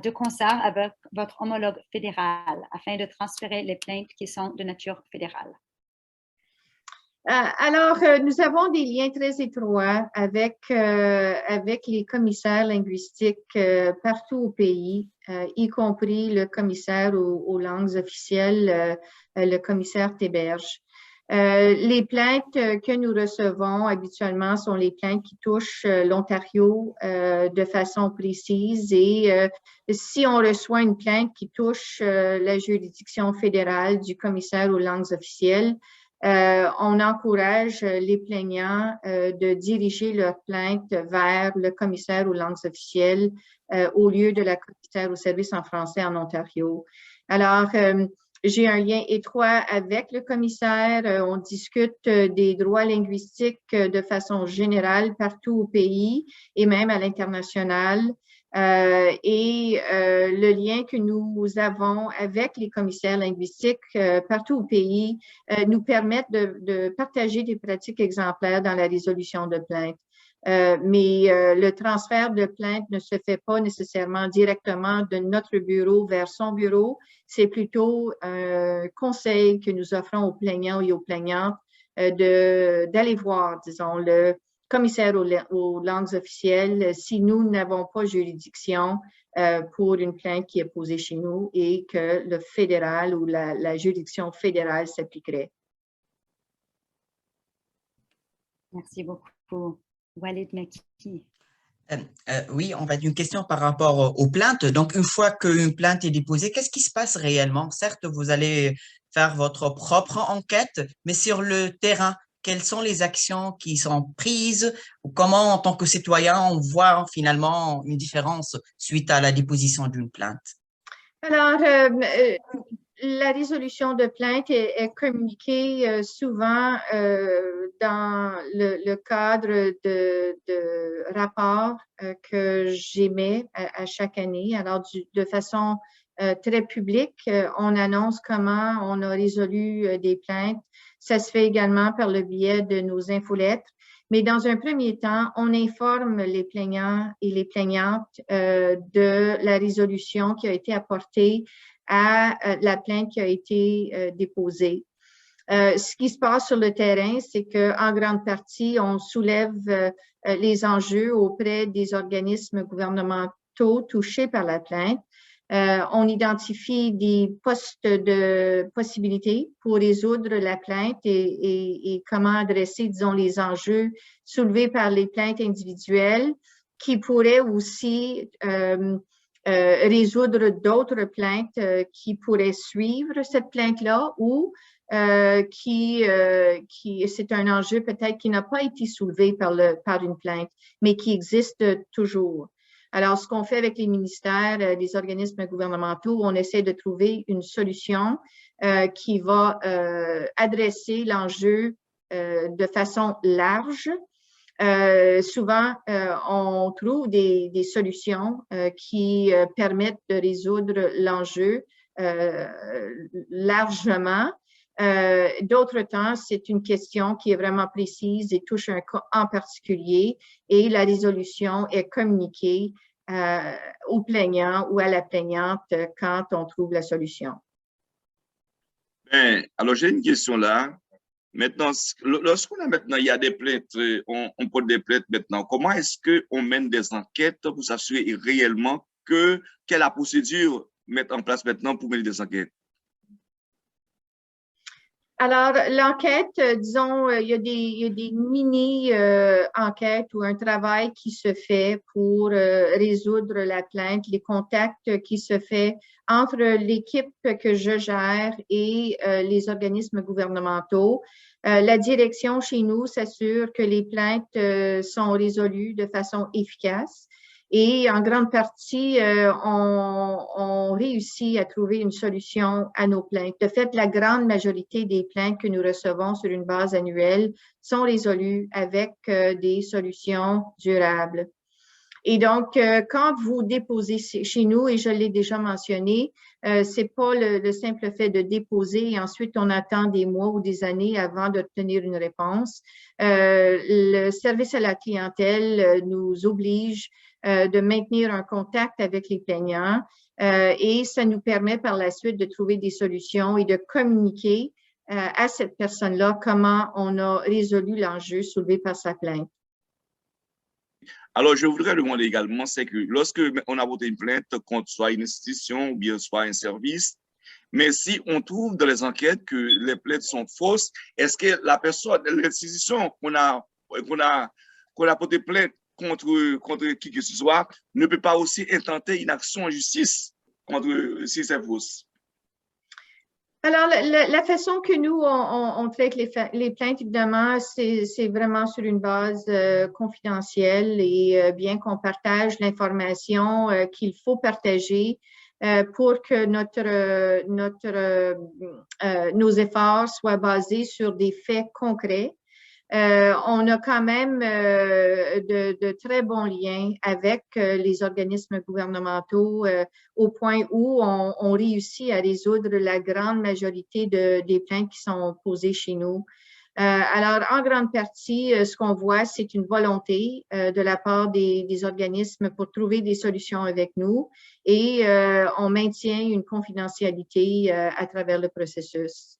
concert avec votre homologue fédéral afin de transférer les plaintes qui sont de nature fédérale? Alors, nous avons des liens très étroits avec les commissaires linguistiques partout au pays, y compris le commissaire aux langues officielles, le commissaire Théberge. Les plaintes que nous recevons habituellement sont les plaintes qui touchent l'Ontario de façon précise et si on reçoit une plainte qui touche la juridiction fédérale du commissaire aux langues officielles, on encourage les plaignants de diriger leur plainte vers le commissaire aux langues officielles au lieu de la commissaire aux services en français en Ontario. Alors, j'ai un lien étroit avec le commissaire. On discute des droits linguistiques de façon générale partout au pays et même à l'international. Le lien que nous avons avec les commissaires linguistiques partout au pays nous permettent de partager des pratiques exemplaires dans la résolution de plaintes. Mais le transfert de plaintes ne se fait pas nécessairement directement de notre bureau vers son bureau. C'est plutôt un conseil que nous offrons aux plaignants et aux plaignantes d'aller voir, disons, le commissaire aux langues officielles si nous n'avons pas juridiction pour une plainte qui est posée chez nous et que le fédéral ou la juridiction fédérale s'appliquerait. Merci beaucoup. Walid Maki. Oui, on va une question par rapport aux plaintes. Donc, une fois qu'une plainte est déposée, qu'est-ce qui se passe réellement? Certes, vous allez faire votre propre enquête, mais sur le terrain, quelles sont les actions qui sont prises ou comment, en tant que citoyen, on voit finalement une différence suite à la déposition d'une plainte? Alors, la résolution de plainte est communiquée souvent dans le cadre de rapports que j'émets à chaque année. Alors, de façon très publique, on annonce comment on a résolu des plaintes. Ça se fait également par le biais de nos infolettres. Mais dans un premier temps, on informe les plaignants et les plaignantes de la résolution qui a été apportée à la plainte qui a été déposée. Ce qui se passe sur le terrain, c'est qu'en grande partie, on soulève les enjeux auprès des organismes gouvernementaux touchés par la plainte. On identifie des postes de possibilités pour résoudre la plainte et comment adresser, disons, les enjeux soulevés par les plaintes individuelles qui pourraient aussi résoudre d'autres plaintes qui pourraient suivre cette plainte-là ou c'est un enjeu peut-être qui n'a pas été soulevé par une plainte, mais qui existe toujours. Alors, ce qu'on fait avec les ministères, les organismes gouvernementaux, on essaie de trouver une solution qui va adresser l'enjeu de façon large. Souvent, on trouve des solutions qui permettent de résoudre l'enjeu largement. D'autres temps, c'est une question qui est vraiment précise et touche un cas en particulier et la résolution est communiquée au plaignant ou à la plaignante quand on trouve la solution. Ben, alors, j'ai une question là. Maintenant, lorsqu'on a maintenant, il y a des plaintes, on porte des plaintes maintenant, comment est-ce qu'on mène des enquêtes pour s'assurer réellement quelle est la procédure mettre en place maintenant pour mener des enquêtes? Alors, l'enquête, disons, il y a des mini-enquêtes ou un travail qui se fait pour résoudre la plainte, les contacts qui se fait entre l'équipe que je gère et les organismes gouvernementaux. La direction chez nous s'assure que les plaintes sont résolues de façon efficace. Et en grande partie, on réussit à trouver une solution à nos plaintes. De fait, la grande majorité des plaintes que nous recevons sur une base annuelle sont résolues avec des solutions durables. Et donc, quand vous déposez chez nous, et je l'ai déjà mentionné, c'est pas le simple fait de déposer et ensuite on attend des mois ou des années avant d'obtenir une réponse. Le service à la clientèle nous oblige de maintenir un contact avec les plaignants et ça nous permet par la suite de trouver des solutions et de communiquer à cette personne-là comment on a résolu l'enjeu soulevé par sa plainte. Alors, je voudrais demander également, c'est que lorsque on a voté une plainte contre soit une institution ou bien soit un service, mais si on trouve dans les enquêtes que les plaintes sont fausses, est-ce que la personne, l'institution qu'on a porté plainte contre qui que ce soit, ne peut pas aussi intenter une action en justice contre si c'est fausse? Alors, la façon que nous, on traite les plaintes, évidemment, c'est vraiment sur une base confidentielle et bien qu'on partage l'information qu'il faut partager pour que nos efforts soient basés sur des faits concrets. On a quand même de très bons liens avec les organismes gouvernementaux au point où on réussit à résoudre la grande majorité des plaintes qui sont posées chez nous. Alors, en grande partie, ce qu'on voit, c'est une volonté de la part des organismes pour trouver des solutions avec nous et on maintient une confidentialité à travers le processus.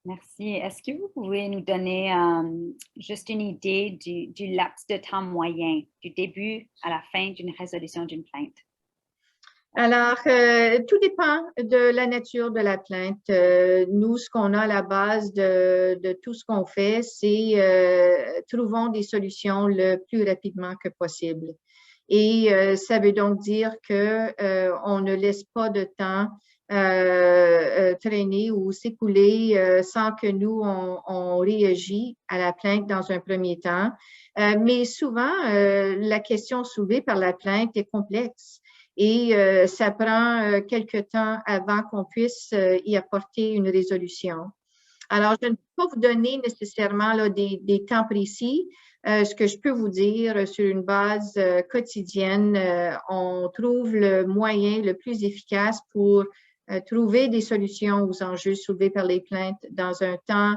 Merci. Est-ce que vous pouvez nous donner juste une idée du laps de temps moyen, du début à la fin d'une résolution d'une plainte? Alors, tout dépend de la nature de la plainte. Nous, ce qu'on a à la base de tout ce qu'on fait, c'est trouvons des solutions le plus rapidement que possible. Et ça veut donc dire que on ne laisse pas de temps traîner ou s'écouler sans que nous, on réagit à la plainte dans un premier temps. Mais souvent, la question soulevée par la plainte est complexe. Et ça prend quelque temps avant qu'on puisse y apporter une résolution. Alors, je ne peux pas vous donner nécessairement là, des temps précis. Ce que je peux vous dire sur une base quotidienne, on trouve le moyen le plus efficace pour trouver des solutions aux enjeux soulevés par les plaintes dans un temps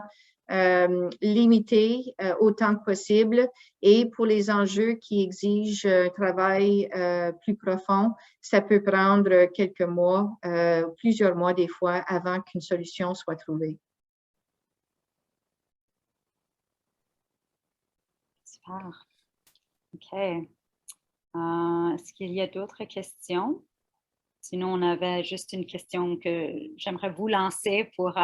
limité autant que possible. Et pour les enjeux qui exigent un travail plus profond, ça peut prendre quelques mois, plusieurs mois des fois, avant qu'une solution soit trouvée. Super. OK. Est-ce qu'il y a d'autres questions? Sinon, on avait juste une question que j'aimerais vous lancer pour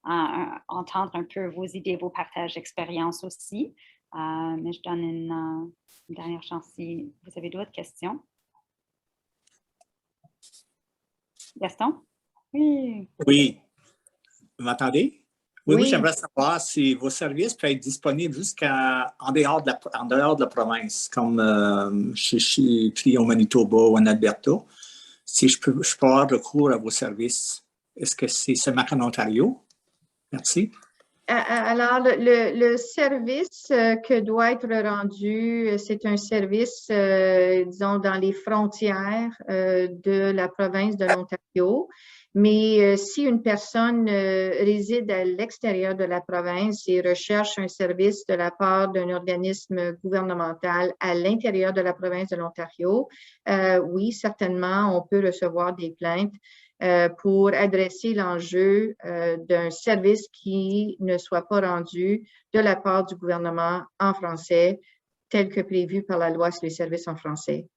entendre un peu vos idées, vos partages d'expérience aussi. Mais je donne une dernière chance si vous avez d'autres questions. Gaston? Oui. Oui. Vous m'entendez? Oui, Oui. j'aimerais savoir si vos services peuvent être disponibles en dehors de la province, comme je suis pris au Manitoba ou en Alberta. Si je peux avoir recours à vos services, est-ce que c'est seulement en Ontario? Merci. Alors, le service que doit être rendu, c'est un service, disons, dans les frontières de la province de l'Ontario. Mais si une personne réside à l'extérieur de la province et recherche un service de la part d'un organisme gouvernemental à l'intérieur de la province de l'Ontario, oui, certainement, on peut recevoir des plaintes pour adresser l'enjeu d'un service qui ne soit pas rendu de la part du gouvernement en français, tel que prévu par la loi sur les services en français.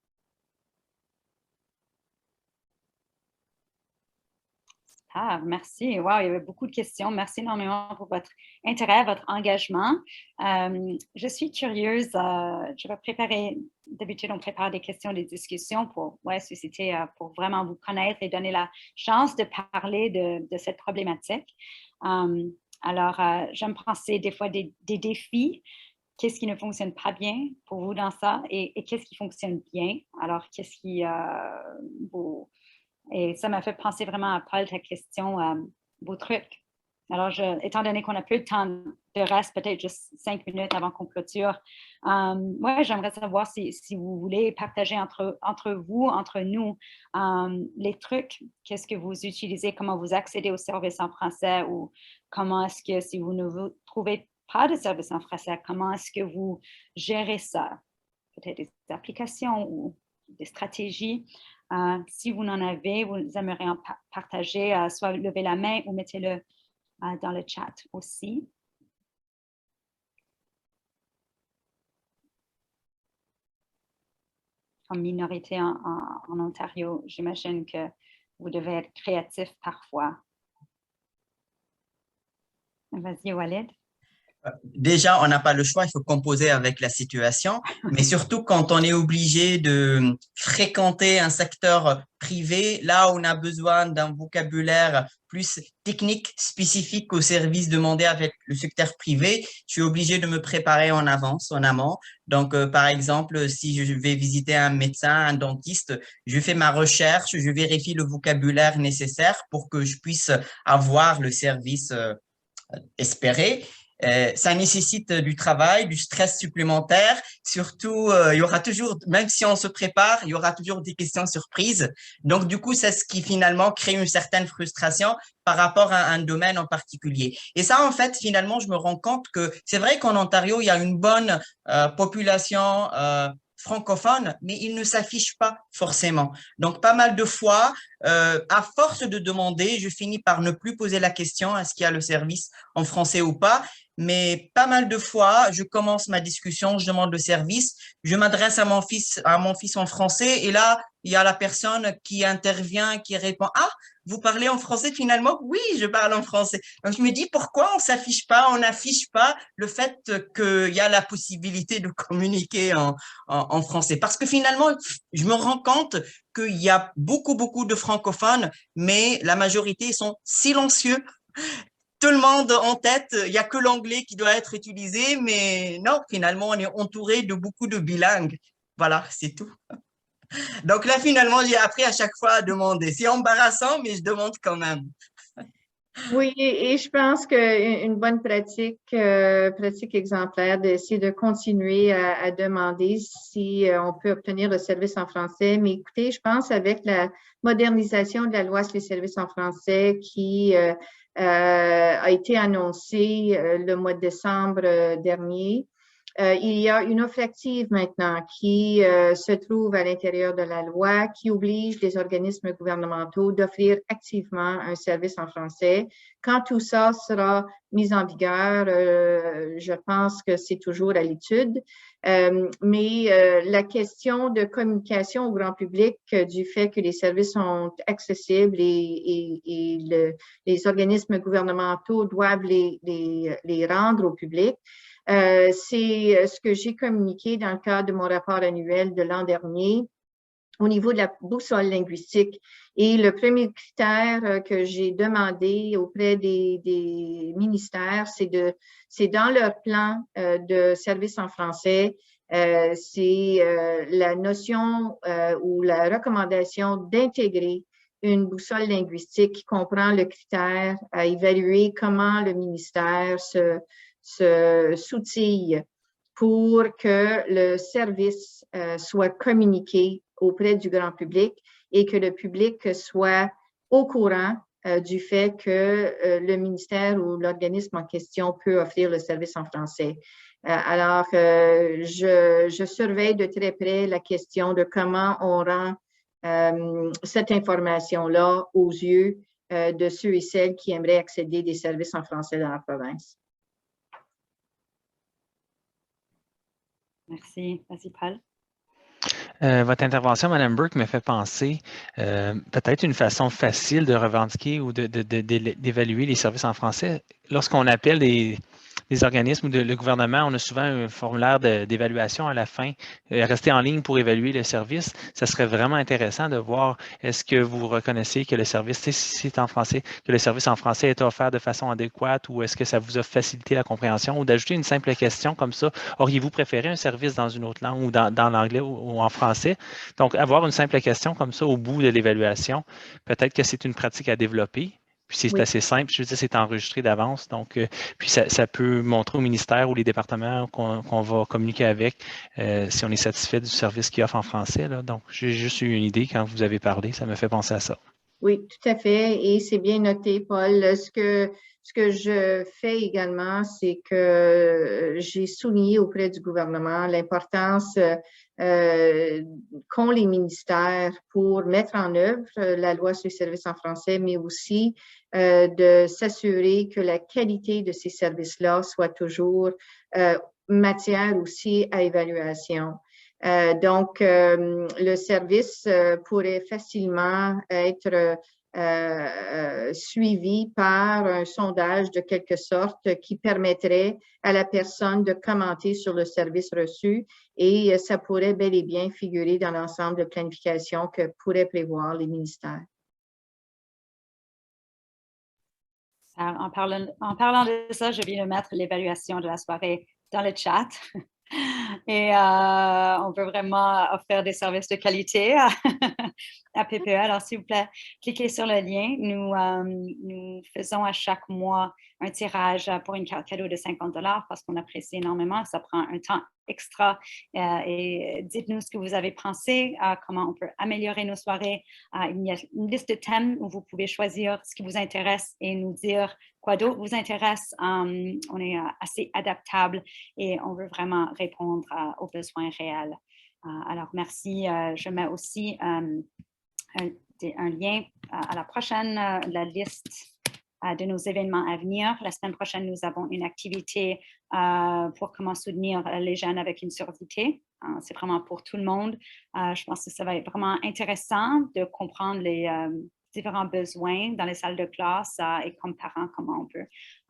Ah, merci. Wow, il y avait beaucoup de questions. Merci énormément pour votre intérêt, votre engagement. Je suis curieuse. Je vais préparer, d'habitude, on prépare des questions, des discussions pour susciter, pour vraiment vous connaître et donner la chance de parler de cette problématique. Alors, j'aime penser des fois des défis. Qu'est-ce qui ne fonctionne pas bien pour vous dans ça et qu'est-ce qui fonctionne bien? Alors, qu'est-ce qui vous... Et ça m'a fait penser vraiment à Paul, ta question, vos trucs. Alors, étant donné qu'on a peu de temps de reste, peut-être juste 5 minutes avant qu'on clôture, j'aimerais savoir si vous voulez partager entre vous, entre nous, les trucs, qu'est-ce que vous utilisez, comment vous accédez aux services en français ou comment est-ce que si vous ne vous trouvez pas de services en français, comment est-ce que vous gérez ça? Peut-être des applications ou des stratégies. Si vous en avez, vous aimeriez en partager, soit levez la main ou mettez-le dans le chat aussi. Comme minorité en Ontario, j'imagine que vous devez être créatif parfois. Vas-y, Walid. Déjà, on n'a pas le choix, il faut composer avec la situation, mais surtout quand on est obligé de fréquenter un secteur privé, là où on a besoin d'un vocabulaire plus technique, spécifique aux services demandés avec le secteur privé, je suis obligé de me préparer en avance, en amont. Donc, par exemple, si je vais visiter un médecin, un dentiste, je fais ma recherche, je vérifie le vocabulaire nécessaire pour que je puisse avoir le service espérer. Ça nécessite du travail, du stress supplémentaire. Surtout, il y aura toujours, même si on se prépare, il y aura toujours des questions surprises. Donc, du coup, c'est ce qui finalement crée une certaine frustration par rapport à un domaine en particulier. Et ça, en fait, finalement, je me rends compte que c'est vrai qu'en Ontario, il y a une bonne population francophone, mais il ne s'affiche pas forcément. Donc, pas mal de fois, à force de demander, je finis par ne plus poser la question, est-ce qu'il y a le service en français ou pas? Mais pas mal de fois, je commence ma discussion, je demande le service, je m'adresse à mon fils en français, et là, il y a la personne qui intervient, qui répond, ah, vous parlez en français finalement? Oui, je parle en français. Donc, je me dis, pourquoi on n'affiche pas le fait qu'il y a la possibilité de communiquer en français? Parce que finalement, je me rends compte qu'il y a beaucoup de francophones, mais la majorité sont silencieux. Tout le monde en tête, il n'y a que l'anglais qui doit être utilisé, mais non, finalement, on est entouré de beaucoup de bilingues. Voilà, c'est tout. Donc là, finalement, j'ai appris à chaque fois à demander. C'est embarrassant, mais je demande quand même. Oui, et je pense qu'une bonne pratique, pratique exemplaire, c'est de continuer à demander si on peut obtenir le service en français. Mais écoutez, je pense avec la modernisation de la loi sur les services en français qui a été annoncée le mois de décembre dernier, il y a une offre active maintenant qui se trouve à l'intérieur de la loi, qui oblige les organismes gouvernementaux d'offrir activement un service en français. Quand tout ça sera mis en vigueur, je pense que c'est toujours à l'étude. Mais la question de communication au grand public du fait que les services sont accessibles et les organismes gouvernementaux doivent les rendre au public, c'est ce que j'ai communiqué dans le cadre de mon rapport annuel de l'an dernier au niveau de la boussole linguistique. Et le premier critère que j'ai demandé auprès des ministères, c'est dans leur plan de service en français, c'est la notion ou la recommandation d'intégrer une boussole linguistique qui comprend le critère à évaluer comment le ministère s'outille pour que le service soit communiqué auprès du grand public et que le public soit au courant du fait que le ministère ou l'organisme en question peut offrir le service en français. Alors, je surveille de très près la question de comment on rend cette information-là aux yeux de ceux et celles qui aimeraient accéder à des services en français dans la province. Merci. Vas-y, Paul. Votre intervention, Mme Burke, me fait penser peut-être une façon facile de revendiquer ou d'évaluer les services en français. Lorsqu'on appelle les organismes ou le gouvernement, on a souvent un formulaire d'évaluation à la fin. Rester en ligne pour évaluer le service, ça serait vraiment intéressant de voir est-ce que vous reconnaissez que le service, si c'est en français, que le service en français est offert de façon adéquate ou est-ce que ça vous a facilité la compréhension ou d'ajouter une simple question comme ça. Auriez-vous préféré un service dans une autre langue ou dans l'anglais ou en français? Donc, avoir une simple question comme ça au bout de l'évaluation, peut-être que c'est une pratique à développer. Puis c'est assez simple, je veux dire, c'est enregistré d'avance. Donc, puis ça peut montrer au ministère ou les départements qu'on va communiquer avec si on est satisfait du service qu'ils offrent en français. Là. Donc, j'ai juste eu une idée quand vous avez parlé, ça me fait penser à ça. Oui, tout à fait. Et c'est bien noté, Paul. Ce que je fais également, c'est que j'ai souligné auprès du gouvernement l'importance qu'ont les ministères pour mettre en œuvre la loi sur les services en français, mais aussi de s'assurer que la qualité de ces services-là soit toujours matière aussi à évaluation. Donc, le service pourrait facilement être suivi par un sondage de quelque sorte qui permettrait à la personne de commenter sur le service reçu et ça pourrait bel et bien figurer dans l'ensemble de planification que pourraient prévoir les ministères. En parlant de ça, je viens de mettre l'évaluation de la soirée dans le chat. Et on veut vraiment offrir des services de qualité à PPE. Alors, s'il vous plaît, cliquez sur le lien. Nous faisons à chaque mois un tirage pour une carte cadeau de 50 $ parce qu'on apprécie énormément. Ça prend un temps extra. Et dites-nous ce que vous avez pensé, comment on peut améliorer nos soirées. Il y a une liste de thèmes où vous pouvez choisir ce qui vous intéresse et nous dire quoi d'autre vous intéresse. On est assez adaptable et on veut vraiment répondre aux besoins réels. Alors, merci. Je mets aussi un lien à la prochaine, la liste de nos événements à venir. La semaine prochaine, nous avons une activité pour comment soutenir les jeunes avec une surdité. C'est vraiment pour tout le monde. Je pense que ça va être vraiment intéressant de comprendre les différents besoins dans les salles de classe et comme parents, comment on peut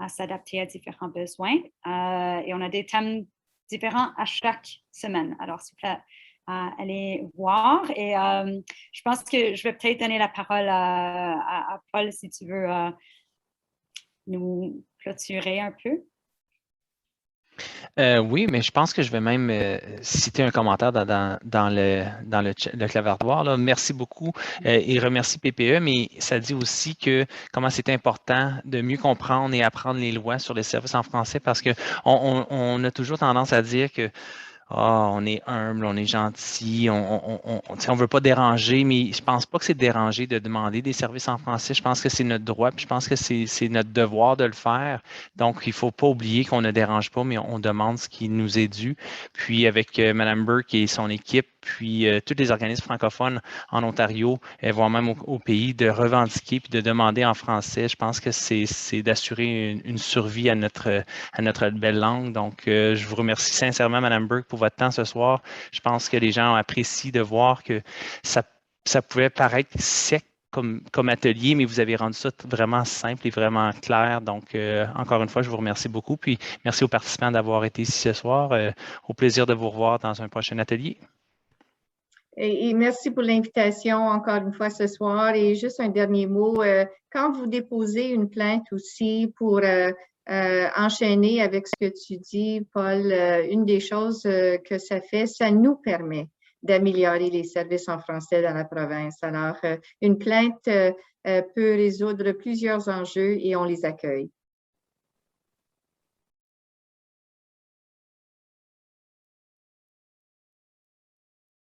s'adapter à différents besoins. Et on a des thèmes différents à chaque semaine. Alors, s'il vous plaît, allez voir. Et je pense que je vais peut-être donner la parole à Paul si tu veux nous clôturer un peu. Oui, mais je pense que je vais même citer un commentaire dans le clavardoir. Là. Merci beaucoup et remercie PPE, mais ça dit aussi que comment c'est important de mieux comprendre et apprendre les lois sur les services en français parce qu'on a toujours tendance à dire que on est humble, on est gentil, on veut pas déranger, mais je pense pas que c'est déranger de demander des services en français. Je pense que c'est notre droit, puis je pense que c'est notre devoir de le faire. Donc, il faut pas oublier qu'on ne dérange pas, mais on demande ce qui nous est dû. Puis, avec Mme Burke et son équipe, puis tous les organismes francophones en Ontario, voire même au pays, de revendiquer puis de demander en français, je pense que c'est d'assurer une survie à notre belle langue. Donc, je vous remercie sincèrement, Mme Burke, pour votre temps ce soir. Je pense que les gens apprécient de voir que ça pouvait paraître sec comme atelier, mais vous avez rendu ça vraiment simple et vraiment clair. Donc, encore une fois, je vous remercie beaucoup. Puis, merci aux participants d'avoir été ici ce soir. Au plaisir de vous revoir dans un prochain atelier. Et merci pour l'invitation encore une fois ce soir. Et juste un dernier mot, quand vous déposez une plainte aussi pour enchaîner avec ce que tu dis, Paul, une des choses que ça fait, ça nous permet d'améliorer les services en français dans la province. Alors, une plainte peut résoudre plusieurs enjeux et on les accueille.